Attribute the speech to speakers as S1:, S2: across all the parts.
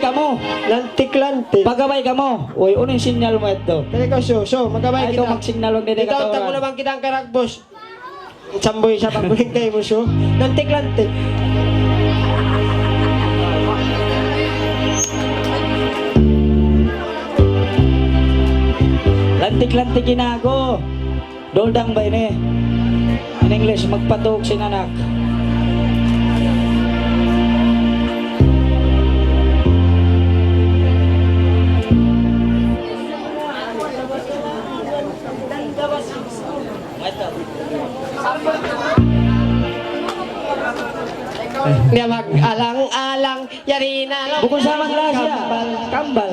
S1: ka mo.
S2: Lantik-lantik.
S1: Pagabay ka mo. Uy, ano yung signal mo ito?
S2: Kaya ikaw, so, magabay
S1: Ay, ito
S2: kita.
S1: mag-signal huwag nila
S2: Ikaw, tag mo
S1: katawaran.
S2: naman kitang karagbos. Samboy siya, pagbuhin kayo mo, so. Lantik-lantik.
S1: Lantik-lantikin na ako. Doldang ba ini? In English, magpatok sinanak.
S2: Nga mag-alang-alang, yari na lang.
S1: Bukod sa maglasya. Kambal.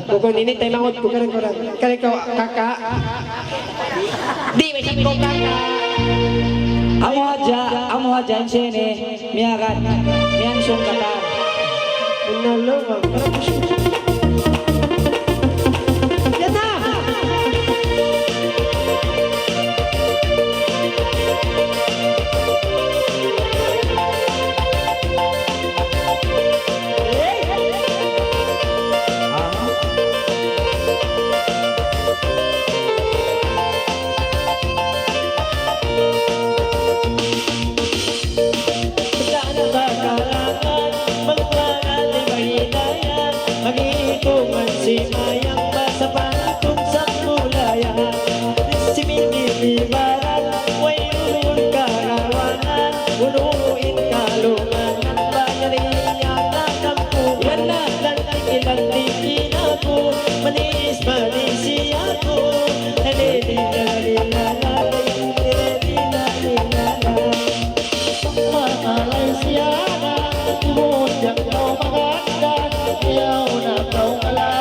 S2: Bukod ini, tayo mangot ko karang-karang. Kaya ikaw, kaka. Di, may sabi ko, kaka.
S1: Amo aja sini. Miakan. Mian sung kata.
S2: Unalawang. Yan na! Simayang basa panatong sa mulayan. Si Minilibaran, way ulul karawanan. Unuin kalungan, bayariyan na kampuan na. Lantik-lantikin ako, manis-manisi ako. Halilila-lilala, halilila-lilala. Malaysia na, ibon yang kau maganda. Ayaw na kau alam.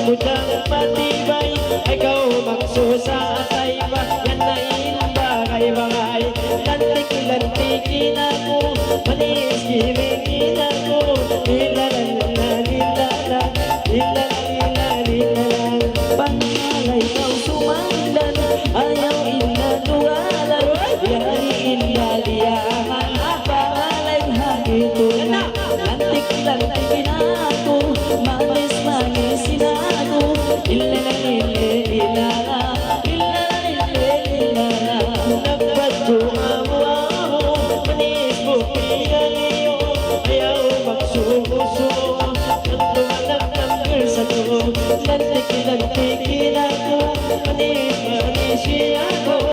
S2: Bujang patibay, ikaw magsusatay ba? Yan na inbagay-bagay. Lantik-lantikin ako, manis-kiringin ako. Lila-lila-lila-la, lila-lila-lila-la. Pangalay kau sumandan, ayaw inadualan. Yari inaliyahan, pangalay hangitunan. Lantik-lantikin ako, manis-manisin ako. Lila-lila-lila-la, lila-lila-lila-la. Nagpatuwa mo ako, manis-bukihan iyo. Ayaw magsuko-suko, nagtumanag-tanggal sa to. Lantik-lantikin ako, manis-manisi